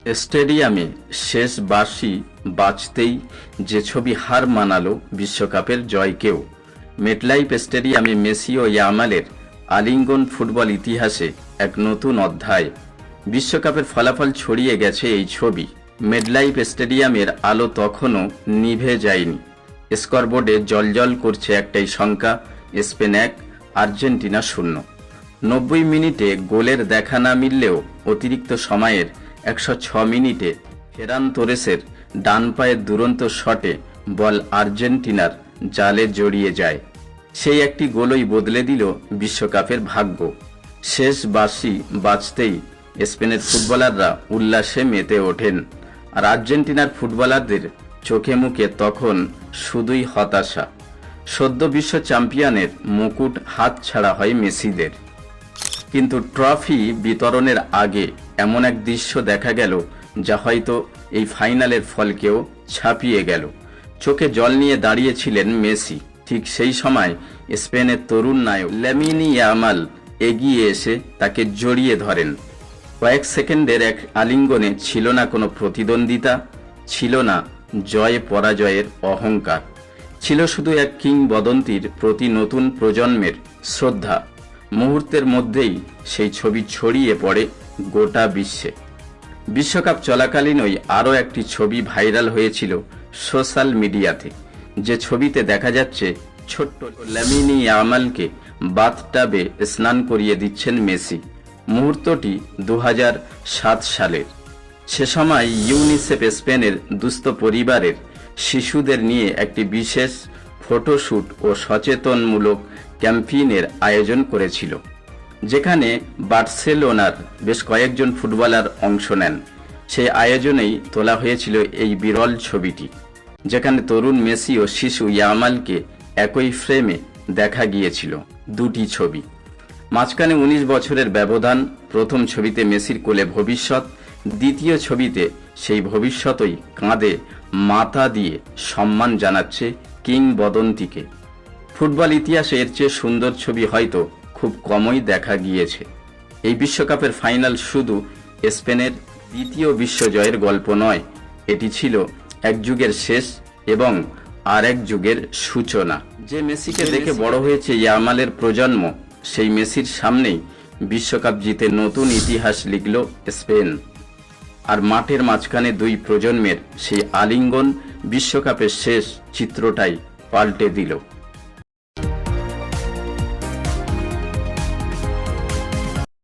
স্টেডিয়ামে শেষ বাঁশি বাজতেই যে ছবি হার মানালো বিশ্বকাপের জয়কেও। মেটলাইফ স্টেডিয়ামে মেসি ও ইয়ামালের আলিঙ্গন ফুটবল ইতিহাসে এক নতুন অধ্যায়। বিশ্বকাপের ফলাফল ছড়িয়ে গেছে এই ছবি। মেটলাইফ স্টেডিয়ামের আলো তখনও নিভে যায়নি। স্কোরবোর্ডে জ্বলজ্বল করছে একটাই সংখ্যা, স্পেন 1, আর্জেন্টিনা 0। 90 মিনিটে গোলের দেখা না মিললেও অতিরিক্ত সময়ের 106 মিনিটে ফেরান তোরেসের ডান পায়ের দুরন্ত শটে বল আর্জেন্টিনার জালে জড়িয়ে যায়। সেই একটি গোলই বদলে দিল বিশ্বকাপের ভাগ্য। শেষ বাঁশি বাজতেই স্পেনের ফুটবলাররা উল্লাসে মেতে ওঠেন, আর আর্জেন্টিনার ফুটবলারদের চোখে মুখে তখন শুধুই হতাশা। সদ্য বিশ্ব চ্যাম্পিয়নের মুকুট হাতছাড়া হয় মেসিদের। কিন্তু ট্রফি বিতরণের আগে এমন এক দৃশ্য দেখা গেল যা হয়তো এই ফাইনালের ফলকেও ছাপিয়ে গেল। চোখে জল নিয়ে দাঁড়িয়েছিলেন মেসি। ঠিক সেই সময় স্পেনের তরুণ নায়ক লামিন ইয়ামাল এগিয়ে এসে তাকে জড়িয়ে ধরেন। কয়েক সেকেন্ডের এক আলিঙ্গনে ছিল না কোনো প্রতিদ্বন্দ্বিতা, ছিল না জয় পরাজয়ের অহংকার, ছিল শুধু এক কিংবদন্তির প্রতি নতুন প্রজন্মের শ্রদ্ধা। মুহূর্তের মধ্যেই সেই ছবি ছড়িয়ে পড়ে গোটা বিশ্বে। বিশ্বকাপ চলাকালীনই আরও একটি ছবি ভাইরাল হয়েছিল সোশ্যাল মিডিয়াতে, যে ছবিতে দেখা যাচ্ছে ছোট্ট লামিন ইয়ামালকে বাথটাবে স্নান করিয়ে দিচ্ছেন মেসি। মুহূর্তটি 2007 সালের। সে সময় ইউনিসেফ স্পেনের দুস্থ পরিবারের শিশুদের নিয়ে একটি বিশেষ ফটোশ্যুট ও সচেতনমূলক ক্যাম্পেইনের আয়োজন করেছিল, যেখানে বার্সেলোনার বেশ কয়েকজন ফুটবলার অংশ নেন। সেই আয়োজনেই তোলা হয়েছিল এই বিরল ছবিটি, যেখানে তরুণ মেসি ও শিশু ইয়ামালকে একই ফ্রেমে দেখা গিয়েছিল। দুটি ছবি, মাঝখানে 19 বছরের ব্যবধান। প্রথম ছবিতে মেসির কোলে ভবিষ্যৎ, দ্বিতীয় ছবিতে সেই ভবিষ্যতই কাঁধে মাথা দিয়ে সম্মান জানাচ্ছে কিংবদন্তিকে। ফুটবল ইতিহাসে এর চেয়ে সুন্দর ছবি হয়তো খুব কমই দেখা গিয়েছে। এই বিশ্বকাপের ফাইনাল শুধু স্পেনের দ্বিতীয় বিশ্বজয়ের গল্প নয়, এটি ছিল এক যুগের শেষ এবং আর এক যুগের সূচনা। যে মেসিকে দেখে বড় হয়েছে ইয়ামালের প্রজন্ম, সেই মেসির সামনেই বিশ্বকাপ জিতে নতুন ইতিহাস লিখল স্পেন। আর মাঠের মাঝখানে দুই প্রজন্মের সেই আলিঙ্গন বিশ্বকাপের শেষ চিত্রটাই পাল্টে দিল।